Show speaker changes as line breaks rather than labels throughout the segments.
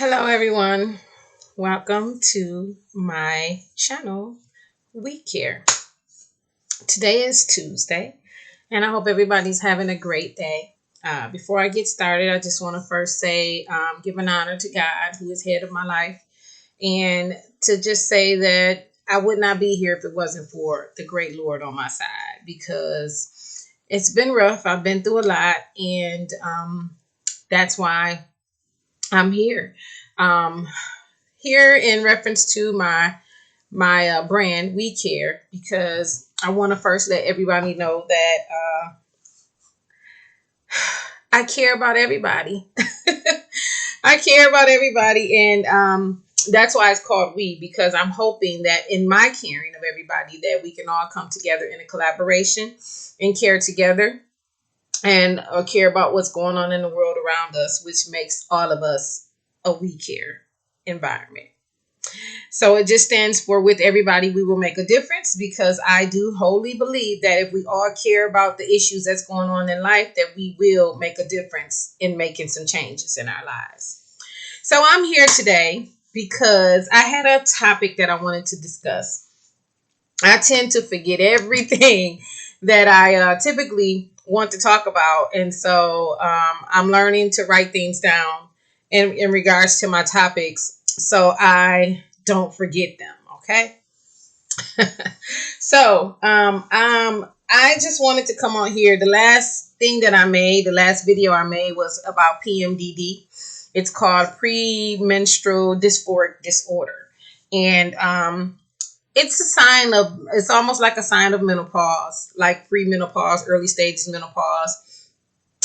Hello, everyone. Welcome to my channel, We Care. Today is Tuesday, and I hope everybody's having a great day. Before I get started, I just want to first say, give an honor to God, who is head of my life, and to just say that I would not be here if it wasn't for the great Lord on my side, because it's been rough. I've been through a lot, and that's why I'm here. Um, Here in reference to my brand, We Care, because I want to first let everybody know that I care about everybody. I care about everybody, and that's why it's called We, because I'm hoping that in my caring of everybody that we can all come together in a collaboration and care together and care about what's going on in the world around us, which makes all of us a We Care environment. So it just stands for with everybody, we will make a difference, because I do wholly believe that if we all care about the issues that's going on in life, that we will make a difference in making some changes in our lives. So I'm here today because I had a topic that I wanted to discuss. I tend to forget everything that I typically want to talk about. And so I'm learning to write things down in regards to my topics so I don't forget them. Okay. So I just wanted to come on here. The last thing that I made, the last video I made was about PMDD. It's called premenstrual dysphoric disorder. And it's a sign of, it's almost like a sign of menopause, like premenopause, early stages menopause.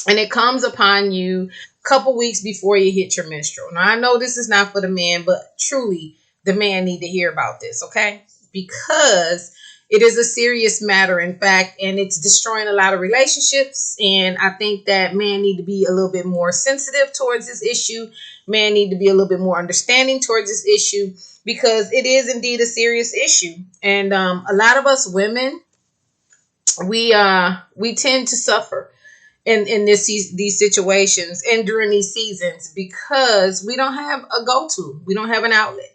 And it comes upon you a couple weeks before you hit your menstrual. Now, I know this is not for the man, but truly the man need to hear about this, okay? Because it is a serious matter, in fact, and it's destroying a lot of relationships. And I think that men need to be a little bit more sensitive towards this issue. Men need to be a little bit more understanding towards this issue, because it is indeed a serious issue. And a lot of us women, we tend to suffer in these situations and during these seasons, because we don't have a go-to. We don't have an outlet.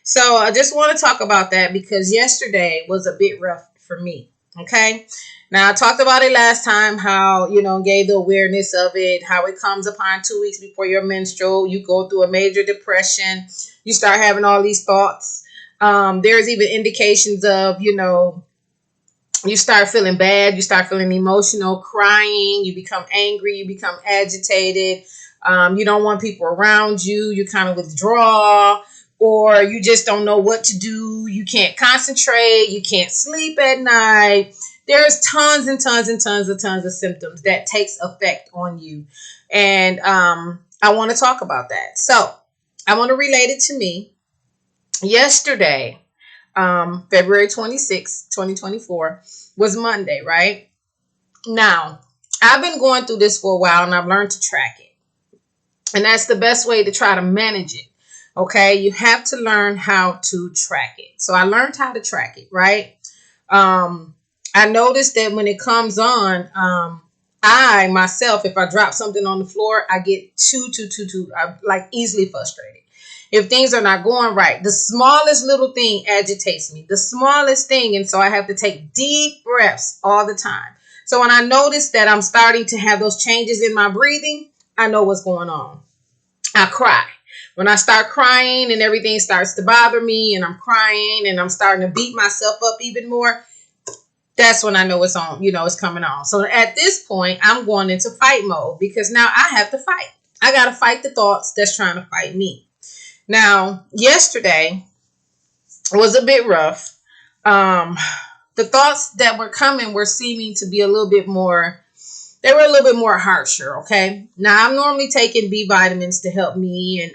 So I just want to talk about that, because yesterday was a bit rough for me. Okay. Now, I talked about it last time, how, gave the awareness of it, how it comes upon 2 weeks before your menstrual. You go through a major depression. You start having all these thoughts. There's even indications of, you start feeling bad. You start feeling emotional, crying. You become angry. You become agitated. You don't want people around you. You kind of withdraw, or you just don't know what to do. You can't concentrate. You can't sleep at night. There's tons and tons and tons of symptoms that takes effect on you. And I want to talk about that. So I want to relate it to me. Yesterday, February 26, 2024, was Monday, right? Now, I've been going through this for a while, and I've learned to track it. And that's the best way to try to manage it. Okay, you have to learn how to track it. So I learned how to track it, right? I noticed that when it comes on, I myself, if I drop something on the floor, I get I'm like easily frustrated. If things are not going right, the smallest little thing agitates me, the smallest thing. And so I have to take deep breaths all the time. So when I notice that I'm starting to have those changes in my breathing, I know what's going on. I cry. When I start crying and everything starts to bother me, and I'm crying and I'm starting to beat myself up even more, that's when I know it's on, it's coming on. So at this point, I'm going into fight mode, because now I have to fight. I got to fight the thoughts that's trying to fight me. Now, yesterday was a bit rough. The thoughts that were coming were seeming to be a little bit more, they were a little bit more harsher. Okay. Now, I'm normally taking B vitamins to help me, and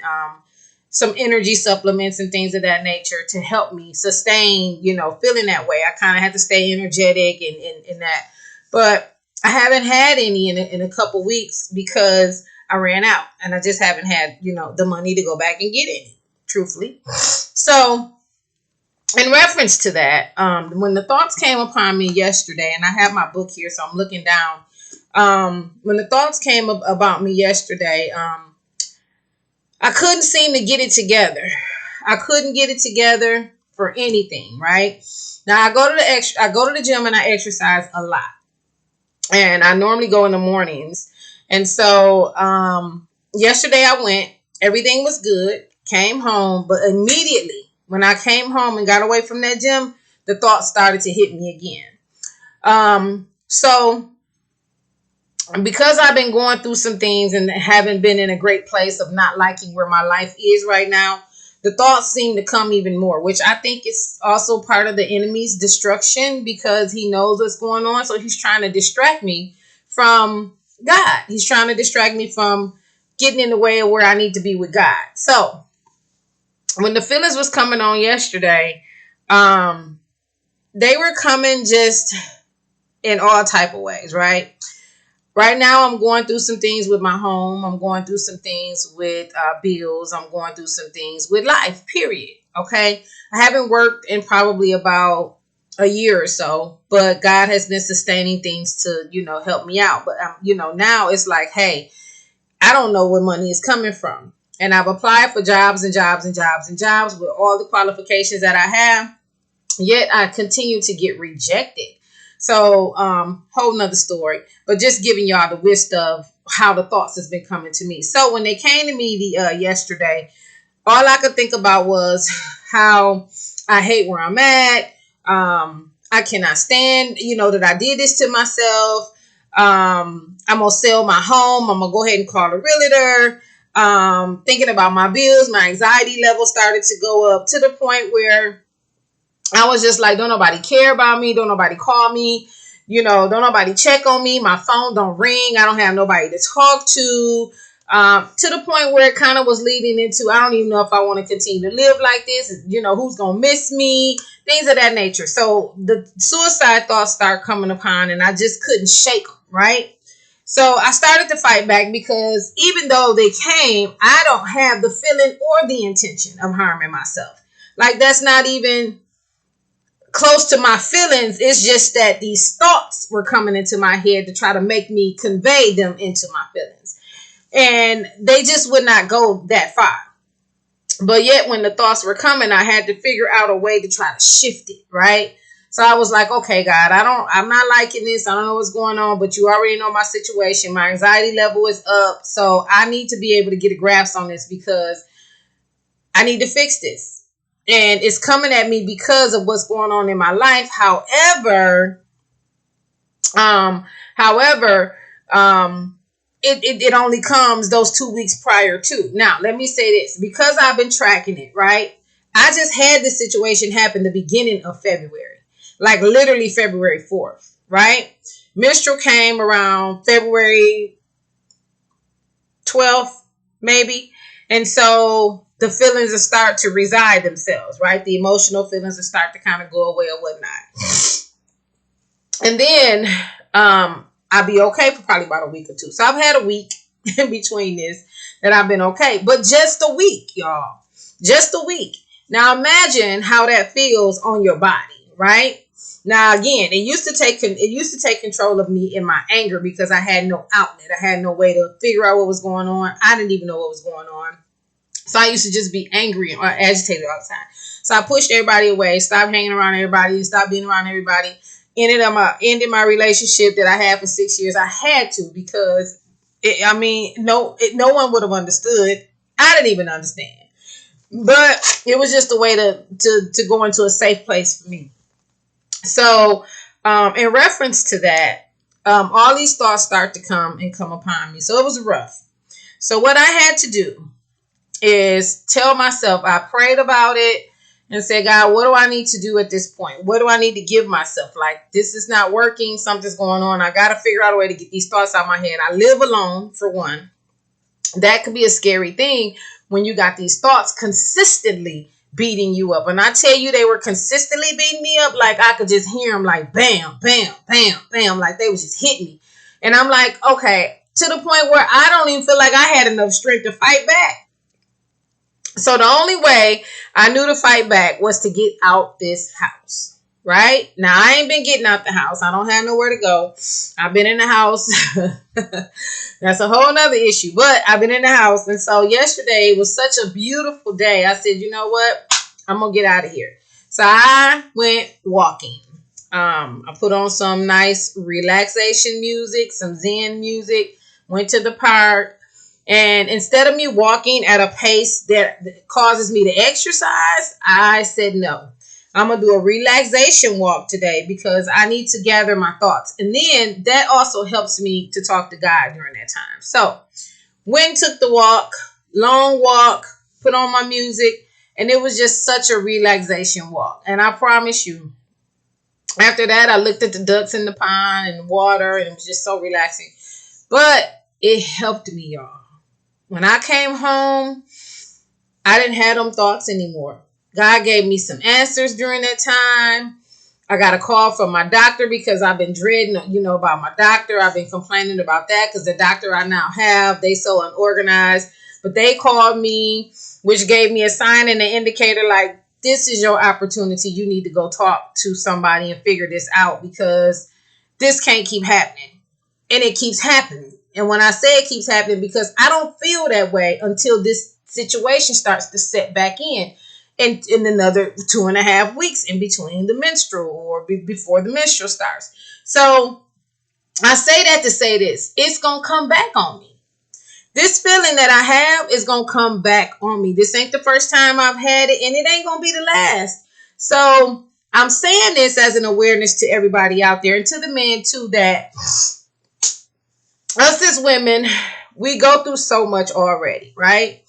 some energy supplements and things of that nature to help me sustain, feeling that way. I kind of had to stay energetic and that. But I haven't had any in a couple weeks, because I ran out, and I just haven't had, the money to go back and get any, truthfully. So in reference to that, when the thoughts came upon me yesterday, and I have my book here, so I'm looking down. When the thoughts came about me yesterday, I couldn't seem to get it together. I couldn't get it together for anything, right? Now I go to the gym and I exercise a lot. And I normally go in the mornings. And so yesterday I went, everything was good, came home, but immediately when I came home and got away from that gym, the thoughts started to hit me again. So because I've been going through some things and haven't been in a great place of not liking where my life is right now, the thoughts seem to come even more, which I think is also part of the enemy's destruction because he knows what's going on. So he's trying to distract me from God. He's trying to distract me from getting in the way of where I need to be with God. So when the feelings was coming on yesterday, they were coming just in all type of ways, right? Right now, I'm going through some things with my home. I'm going through some things with bills. I'm going through some things with life, period. Okay. I haven't worked in probably about a year or so, but God has been sustaining things to, help me out. But, now it's like, hey, I don't know where money is coming from. And I've applied for jobs and jobs and jobs and jobs with all the qualifications that I have. Yet I continue to get rejected. So, whole nother story, but just giving y'all the list of how the thoughts has been coming to me. So when they came to me yesterday, all I could think about was how I hate where I'm at. I cannot stand, that I did this to myself. I'm going to sell my home. I'm going to go ahead and call a realtor. Thinking about my bills, my anxiety level started to go up to the point where I was just like, don't nobody care about me. Don't nobody call me. Don't nobody check on me. My phone don't ring. I don't have nobody to talk to. To the point where it kind of was leading into, I don't even know if I want to continue to live like this. Who's going to miss me? Things of that nature. So the suicide thoughts start coming upon and I just couldn't shake them, right? So I started to fight back because even though they came, I don't have the feeling or the intention of harming myself. Like that's not even close to my feelings. It's just that these thoughts were coming into my head to try to make me convey them into my feelings. And they just would not go that far. But yet when the thoughts were coming, I had to figure out a way to try to shift it, right? So I was like, okay, God, I'm not liking this. I don't know what's going on, but you already know my situation. My anxiety level is up. So I need to be able to get a grasp on this because I need to fix this. And it's coming at me because of what's going on in my life. However, it only comes those 2 weeks prior to. Now, let me say this. Because I've been tracking it, right? I just had this situation happen the beginning of February. Like literally February 4th, right? Menstrual came around February 12th, maybe. And so the feelings will start to reside themselves, right? The emotional feelings will start to kind of go away or whatnot. And then I'll be okay for probably about a week or two. So I've had a week in between this that I've been okay. But just a week, y'all. Just a week. Now imagine how that feels on your body, right? Now again, it used to take control of me in my anger because I had no outlet. I had no way to figure out what was going on. I didn't even know what was going on. So I used to just be angry or agitated all the time. So I pushed everybody away, stopped hanging around everybody, and stopped being around everybody. Ended my relationship that I had for 6 years. I had to because, no one would have understood. I didn't even understand. But it was just a way to go into a safe place for me. So in reference to that, all these thoughts start to come upon me. So it was rough. So what I had to do is tell myself, I prayed about it and said, God, what do I need to do at this point? What do I need to give myself? Like, this is not working. Something's going on. I got to figure out a way to get these thoughts out of my head. I live alone, for one. That could be a scary thing when you got these thoughts consistently beating you up. And I tell you, they were consistently beating me up. Like, I could just hear them like, bam, bam, bam, bam. Like, they was just hitting me. And I'm like, okay, to the point where I don't even feel like I had enough strength to fight back. So the only way I knew to fight back was to get out this house, right? Now, I ain't been getting out the house. I don't have nowhere to go. I've been in the house. That's a whole nother issue. But I've been in the house. And so yesterday was such a beautiful day. I said, you know what? I'm going to get out of here. So I went walking. I put on some nice relaxation music, some Zen music, went to the park. And instead of me walking at a pace that causes me to exercise, I said no. I'm going to do a relaxation walk today because I need to gather my thoughts. And then that also helps me to talk to God during that time. So went, took the walk, long walk, put on my music, and it was just such a relaxation walk. And I promise you, after that, I looked at the ducks in the pond and the water, and it was just so relaxing. But it helped me, y'all. When I came home, I didn't have them thoughts anymore. God gave me some answers during that time. I got a call from my doctor because I've been dreading, about my doctor. I've been complaining about that because the doctor I now have, they so unorganized. But they called me, which gave me a sign and an indicator like, this is your opportunity. You need to go talk to somebody and figure this out because this can't keep happening. And it keeps happening. And when I say it keeps happening, because I don't feel that way until this situation starts to set back in another 2.5 weeks in between the menstrual or before the menstrual starts. So I say that to say this. It's going to come back on me. This feeling that I have is going to come back on me. This ain't the first time I've had it, and it ain't going to be the last. So I'm saying this as an awareness to everybody out there and to the men too, that us as women, we go through so much already, right?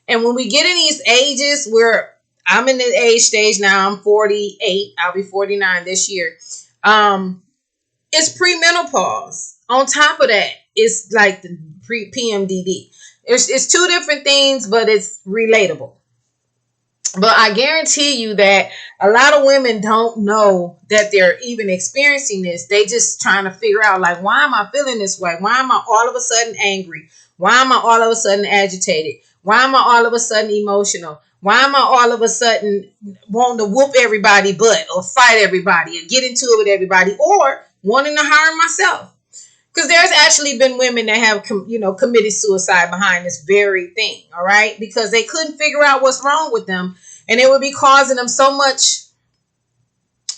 And when we get in these ages where I'm in the age stage now, I'm 48, I'll be 49 this year. It's premenopause. On top of that, it's like the PMDD. It's two different things, but it's relatable. But I guarantee you that a lot of women don't know that they're even experiencing this. They just trying to figure out, like, why am I feeling this way? Why am I all of a sudden angry? Why am I all of a sudden agitated? Why am I all of a sudden emotional? Why am I all of a sudden wanting to whoop everybody butt or fight everybody and get into it with everybody or wanting to harm myself? Because there's actually been women that have, committed suicide behind this very thing, all right? Because they couldn't figure out what's wrong with them, and it would be causing them so much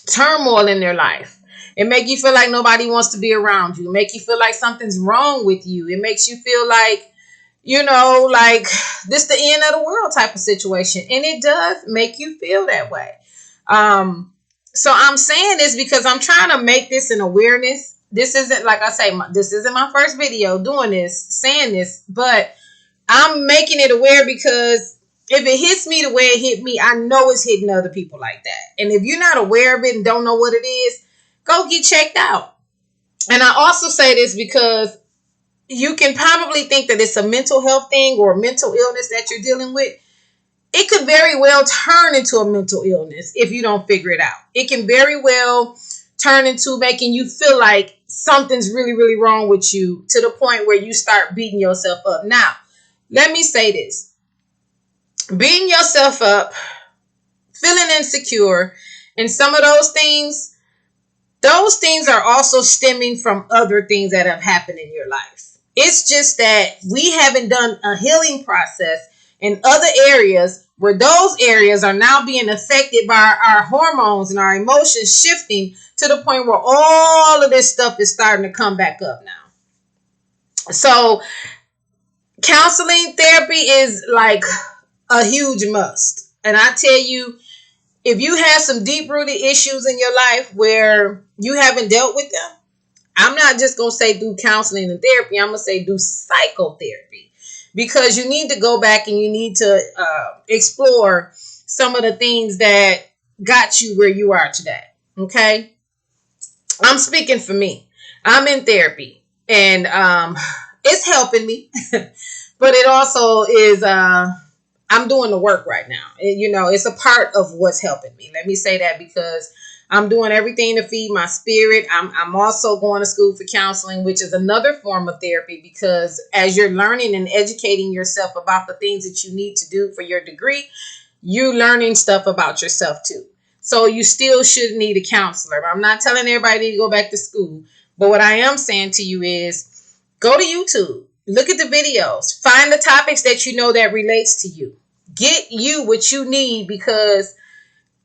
turmoil in their life. It make you feel like nobody wants to be around you. It make you feel like something's wrong with you. It makes you feel like, like this the end of the world type of situation. And it does make you feel that way. So I'm saying this because I'm trying to make this an awareness. This isn't, like I say, this isn't my first video doing this, saying this, but I'm making it aware because if it hits me the way it hit me, I know it's hitting other people like that. And if you're not aware of it and don't know what it is, go get checked out. And I also say this because you can probably think that it's a mental health thing or a mental illness that you're dealing with. It could very well turn into a mental illness if you don't figure it out. It can very well turn into making you feel like something's really, really wrong with you to the point where you start beating yourself up. Now, let me say this. Beating yourself up, feeling insecure, and some of those things are also stemming from other things that have happened in your life. It's just that we haven't done a healing process in other areas where those areas are now being affected by our hormones and our emotions shifting to the point where all of this stuff is starting to come back up now. So counseling therapy is like a huge must. And I tell you, if you have some deep-rooted issues in your life where you haven't dealt with them, I'm not just going to say do counseling and therapy. I'm going to say do psychotherapy. Because you need to go back and you need to explore some of the things that got you where you are today. Okay? I'm speaking for me. I'm in therapy. And it's helping me. But it also is, I'm doing the work right now. It's a part of what's helping me. Let me say that because I'm doing everything to feed my spirit. I'm also going to school for counseling, which is another form of therapy, because as you're learning and educating yourself about the things that you need to do for your degree, you're learning stuff about yourself too. So you still should need a counselor. I'm not telling everybody to go back to school. But what I am saying to you is go to YouTube. Look at the videos. Find the topics that you know that relates to you. Get you what you need, because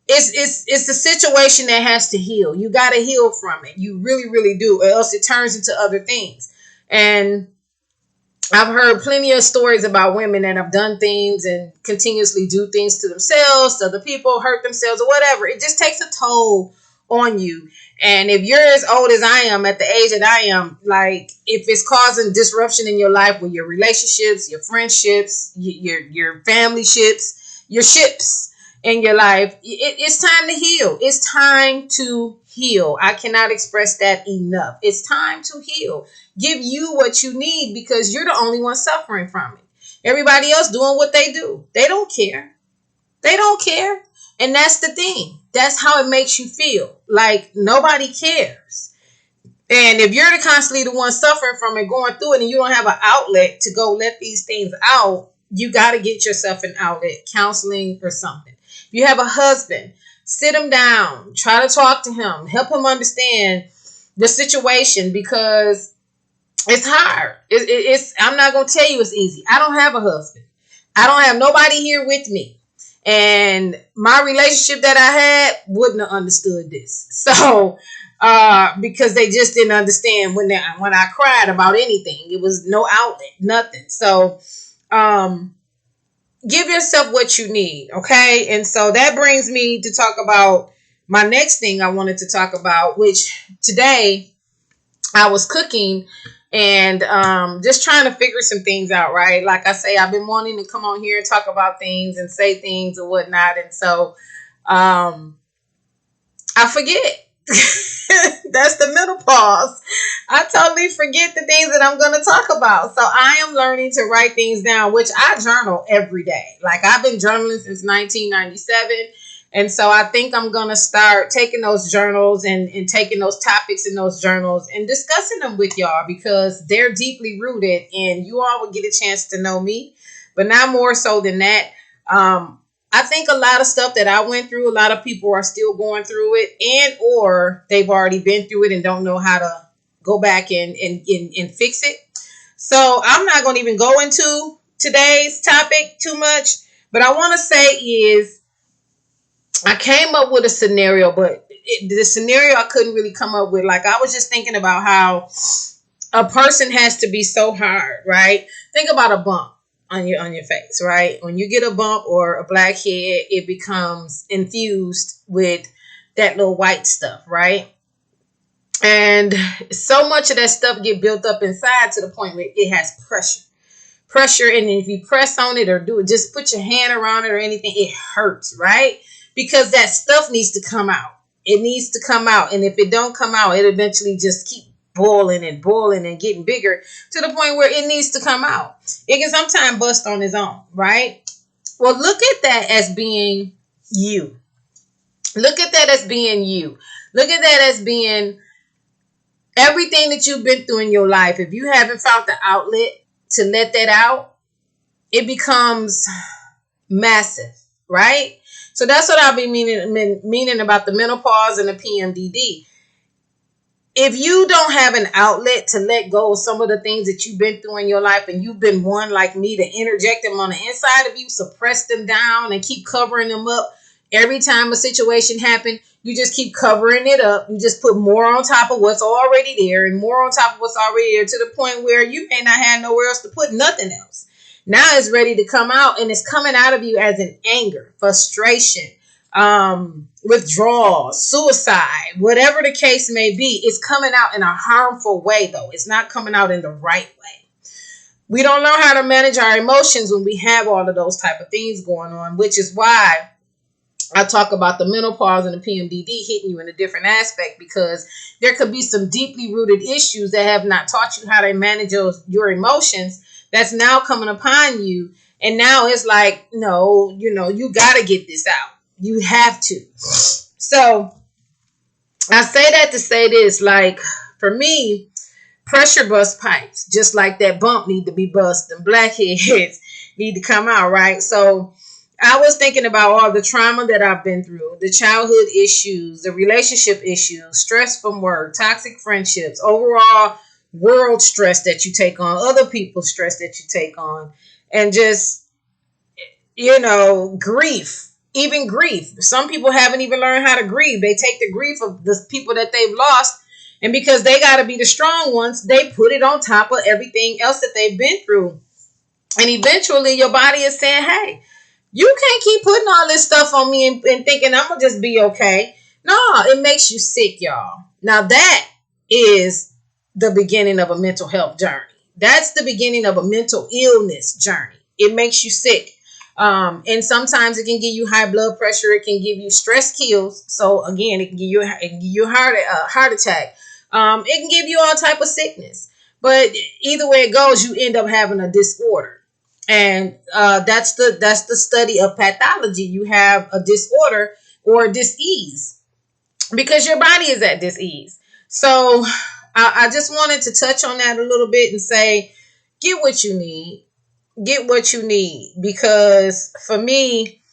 it's a situation that has to heal. You got to heal from it. You really, really do, or else it turns into other things. And I've heard plenty of stories about women that have done things and continuously do things to themselves, to other people, hurt themselves or whatever. It just takes a toll on you. And if you're as old as I am, at the age that I am, like, if it's causing disruption in your life with your relationships, your friendships, your family ships, your ships in your life, it's time to heal. It's time to heal. I cannot express that enough. It's time to heal. Give you what you need, because you're the only one suffering from it. Everybody else doing what they do. They don't care. They don't care. And that's the thing. That's how it makes you feel. Like nobody cares. And if you're constantly the one suffering from it, going through it, and you don't have an outlet to go let these things out, you got to get yourself an outlet, counseling or something. If you have a husband, sit him down, try to talk to him, help him understand the situation, because it's hard. I'm not going to tell you it's easy. I don't have a husband. I don't have nobody here with me. And my relationship that I had wouldn't have understood this. So, because they just didn't understand when I cried about anything. It was no outlet, nothing. So, give yourself what you need, okay? And so that brings me to talk about my next thing I wanted to talk about, which today I was cooking and just trying to figure some things out, right? Like I say, I've been wanting to come on here and talk about things and say things and whatnot. And so I forget. That's the menopause. I totally forget the things that I'm going to talk about. So I am learning to write things down, which I journal every day. Like I've been journaling since 1997. And so I think I'm going to start taking those journals and taking those topics in those journals and discussing them with y'all, because they're deeply rooted and you all will get a chance to know me. But not more so than that. I think a lot of stuff that I went through, a lot of people are still going through it, and or they've already been through it and don't know how to go back and fix it. So I'm not going to even go into today's topic too much. But I want to say is I came up with a scenario, but the scenario I couldn't really come up with. Like I was just thinking about how a person has to be so hard, right? Think about a bump on your face, right? When you get a bump or a blackhead, it becomes infused with that little white stuff, right? And so much of that stuff get built up inside to the point where it has pressure, and if you press on it or do it, just put your hand around it or anything, it hurts, right? Because that stuff needs to come out. It needs to come out, and if it don't come out, it eventually just keep boiling and getting bigger to the point where it needs to come out. It can sometimes bust on its own, right? Well, look at that as being you. Look at that as being you. Look at that as being everything that you've been through in your life. If you haven't found the outlet to let that out, it becomes massive, right? So that's what I'll be meaning about the menopause and the PMDD. If you don't have an outlet to let go of some of the things that you've been through in your life, and you've been one like me to interject them on the inside of you, suppress them down and keep covering them up, every time a situation happens, you just keep covering it up. You just put more on top of what's already there and more on top of what's already there, to the point where you may not have nowhere else to put nothing else. Now it's ready to come out, and it's coming out of you as an anger, frustration, withdrawal, suicide, whatever the case may be. It's coming out in a harmful way, though. It's not coming out in the right way. We don't know how to manage our emotions when we have all of those type of things going on, which is why I talk about the menopause and the PMDD hitting you in a different aspect, because there could be some deeply rooted issues that have not taught you how to manage your emotions that's now coming upon you. And now it's like, no, you got to get this out. You have to. So I say that to say this, like for me, pressure bust pipes, just like that bump need to be bust, and blackheads need to come out, right? So I was thinking about all the trauma that I've been through, the childhood issues, the relationship issues, stress from work, toxic friendships, overall world stress that you take on, other people's stress that you take on, and just, grief. Even grief. Some people haven't even learned how to grieve. They take the grief of the people that they've lost, and because they got to be the strong ones, they put it on top of everything else that they've been through. And eventually your body is saying, hey, you can't keep putting all this stuff on me and thinking I'm going to just be okay. No, it makes you sick, y'all. Now that is the beginning of a mental health journey. That's the beginning of a mental illness journey. It makes you sick. And sometimes it can give you high blood pressure. It can give you stress kills. So again, it can give you a heart attack. It can give you all type of sickness. But either way it goes, you end up having a disorder. And that's the study of pathology. You have a disorder or a dis-ease because your body is at dis-ease. So I just wanted to touch on that a little bit and say, get what you need. Get what you need. Because for me,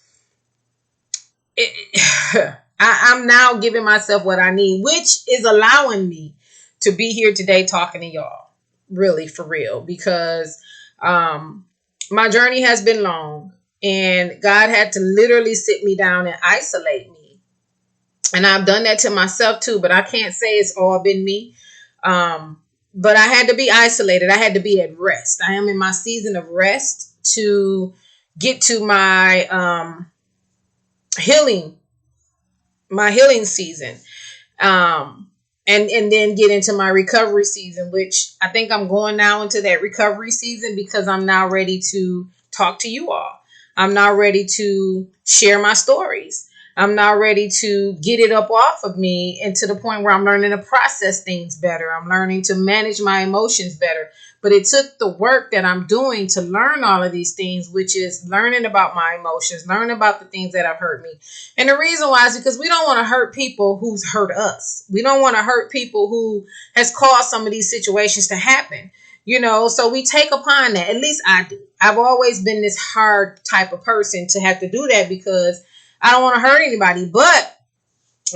I'm now giving myself what I need, which is allowing me to be here today talking to y'all. Really, for real. Because my journey has been long, and God had to literally sit me down and isolate me. And I've done that to myself too, but I can't say it's all been me. But I had to be isolated. I had to be at rest. I am in my season of rest to get to my healing season. And then get into my recovery season, which I think I'm going now into that recovery season because I'm now ready to talk to you all. I'm now ready to share my stories. I'm now ready to get it up off of me and to the point where I'm learning to process things better. I'm learning to manage my emotions better. But it took the work that I'm doing to learn all of these things, which is learning about my emotions, learning about the things that have hurt me. And the reason why is because we don't want to hurt people who's hurt us. We don't want to hurt people who has caused some of these situations to happen. So we take upon that. At least I do. I've always been this hard type of person to have to do that because I don't want to hurt anybody, but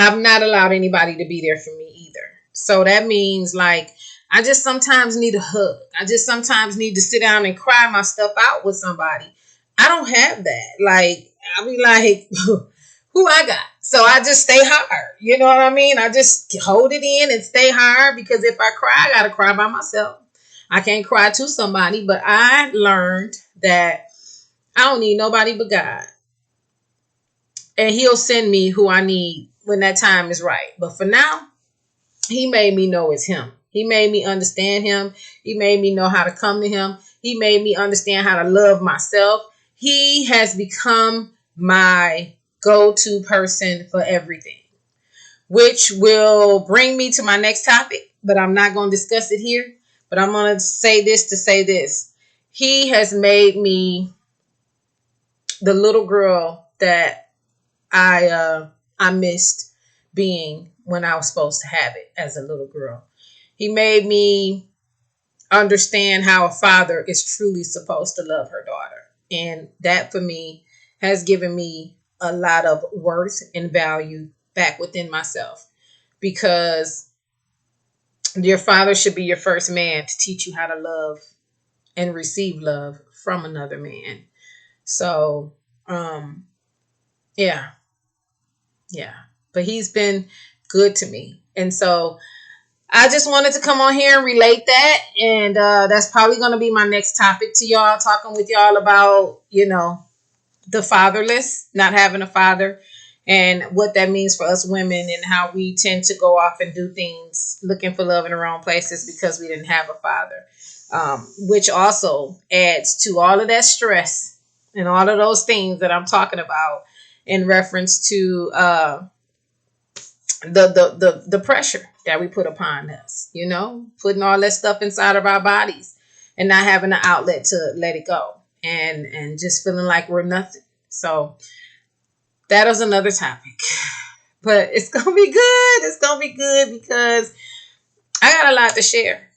I've not allowed anybody to be there for me either. So that means I just sometimes need a hug. I just sometimes need to sit down and cry my stuff out with somebody. I don't have that. I be like, who I got? So I just stay hard. You know what I mean? I just hold it in and stay hard because if I cry, I got to cry by myself. I can't cry to somebody, but I learned that I don't need nobody but God. And he'll send me who I need when that time is right. But for now, he made me know it's him. He made me understand him. He made me know how to come to him. He made me understand how to love myself. He has become my go-to person for everything, which will bring me to my next topic, but I'm not going to discuss it here. But I'm going to say this to say this. He has made me the little girl that I missed being when I was supposed to have it as a little girl. He made me understand how a father is truly supposed to love her daughter. And that for me has given me a lot of worth and value back within myself, because your father should be your first man to teach you how to love and receive love from another man. So, yeah. But he's been good to me. And so I just wanted to come on here and relate that. And that's probably going to be my next topic to y'all, talking with y'all about, the fatherless, not having a father, and what that means for us women and how we tend to go off and do things looking for love in the wrong places because we didn't have a father, which also adds to all of that stress and all of those things that I'm talking about in reference to the pressure that we put upon us, putting all that stuff inside of our bodies and not having an outlet to let it go and just feeling like we're nothing. So that was another topic, but it's going to be good. It's going to be good because I got a lot to share.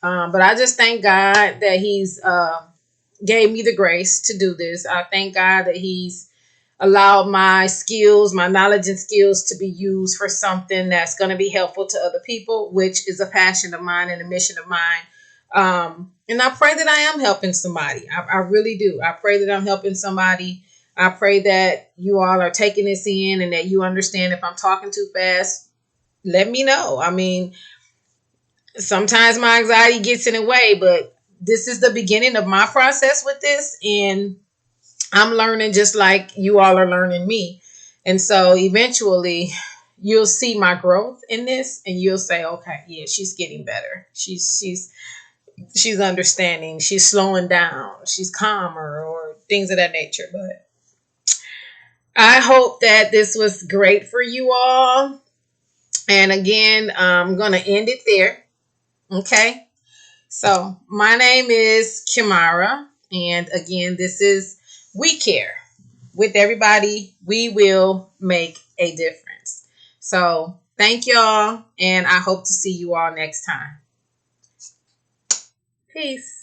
But I just thank God that he's gave me the grace to do this. I thank God that He's allowed my skills, my knowledge and skills to be used for something that's going to be helpful to other people, which is a passion of mine and a mission of mine. And I pray that I am helping somebody. I really do. I pray that I'm helping somebody. I pray that you all are taking this in and that you understand if I'm talking too fast, let me know. I mean, sometimes my anxiety gets in the way, but this is the beginning of my process with this. And I'm learning just like you all are learning me. And so eventually you'll see my growth in this and you'll say, okay, yeah, she's getting better. She's understanding. She's slowing down. She's calmer or things of that nature. But I hope that this was great for you all. And again, I'm going to end it there. Okay. So my name is Kimara. And again, this is We Care. With everybody, we will make a difference. So thank y'all. And I hope to see you all next time. Peace.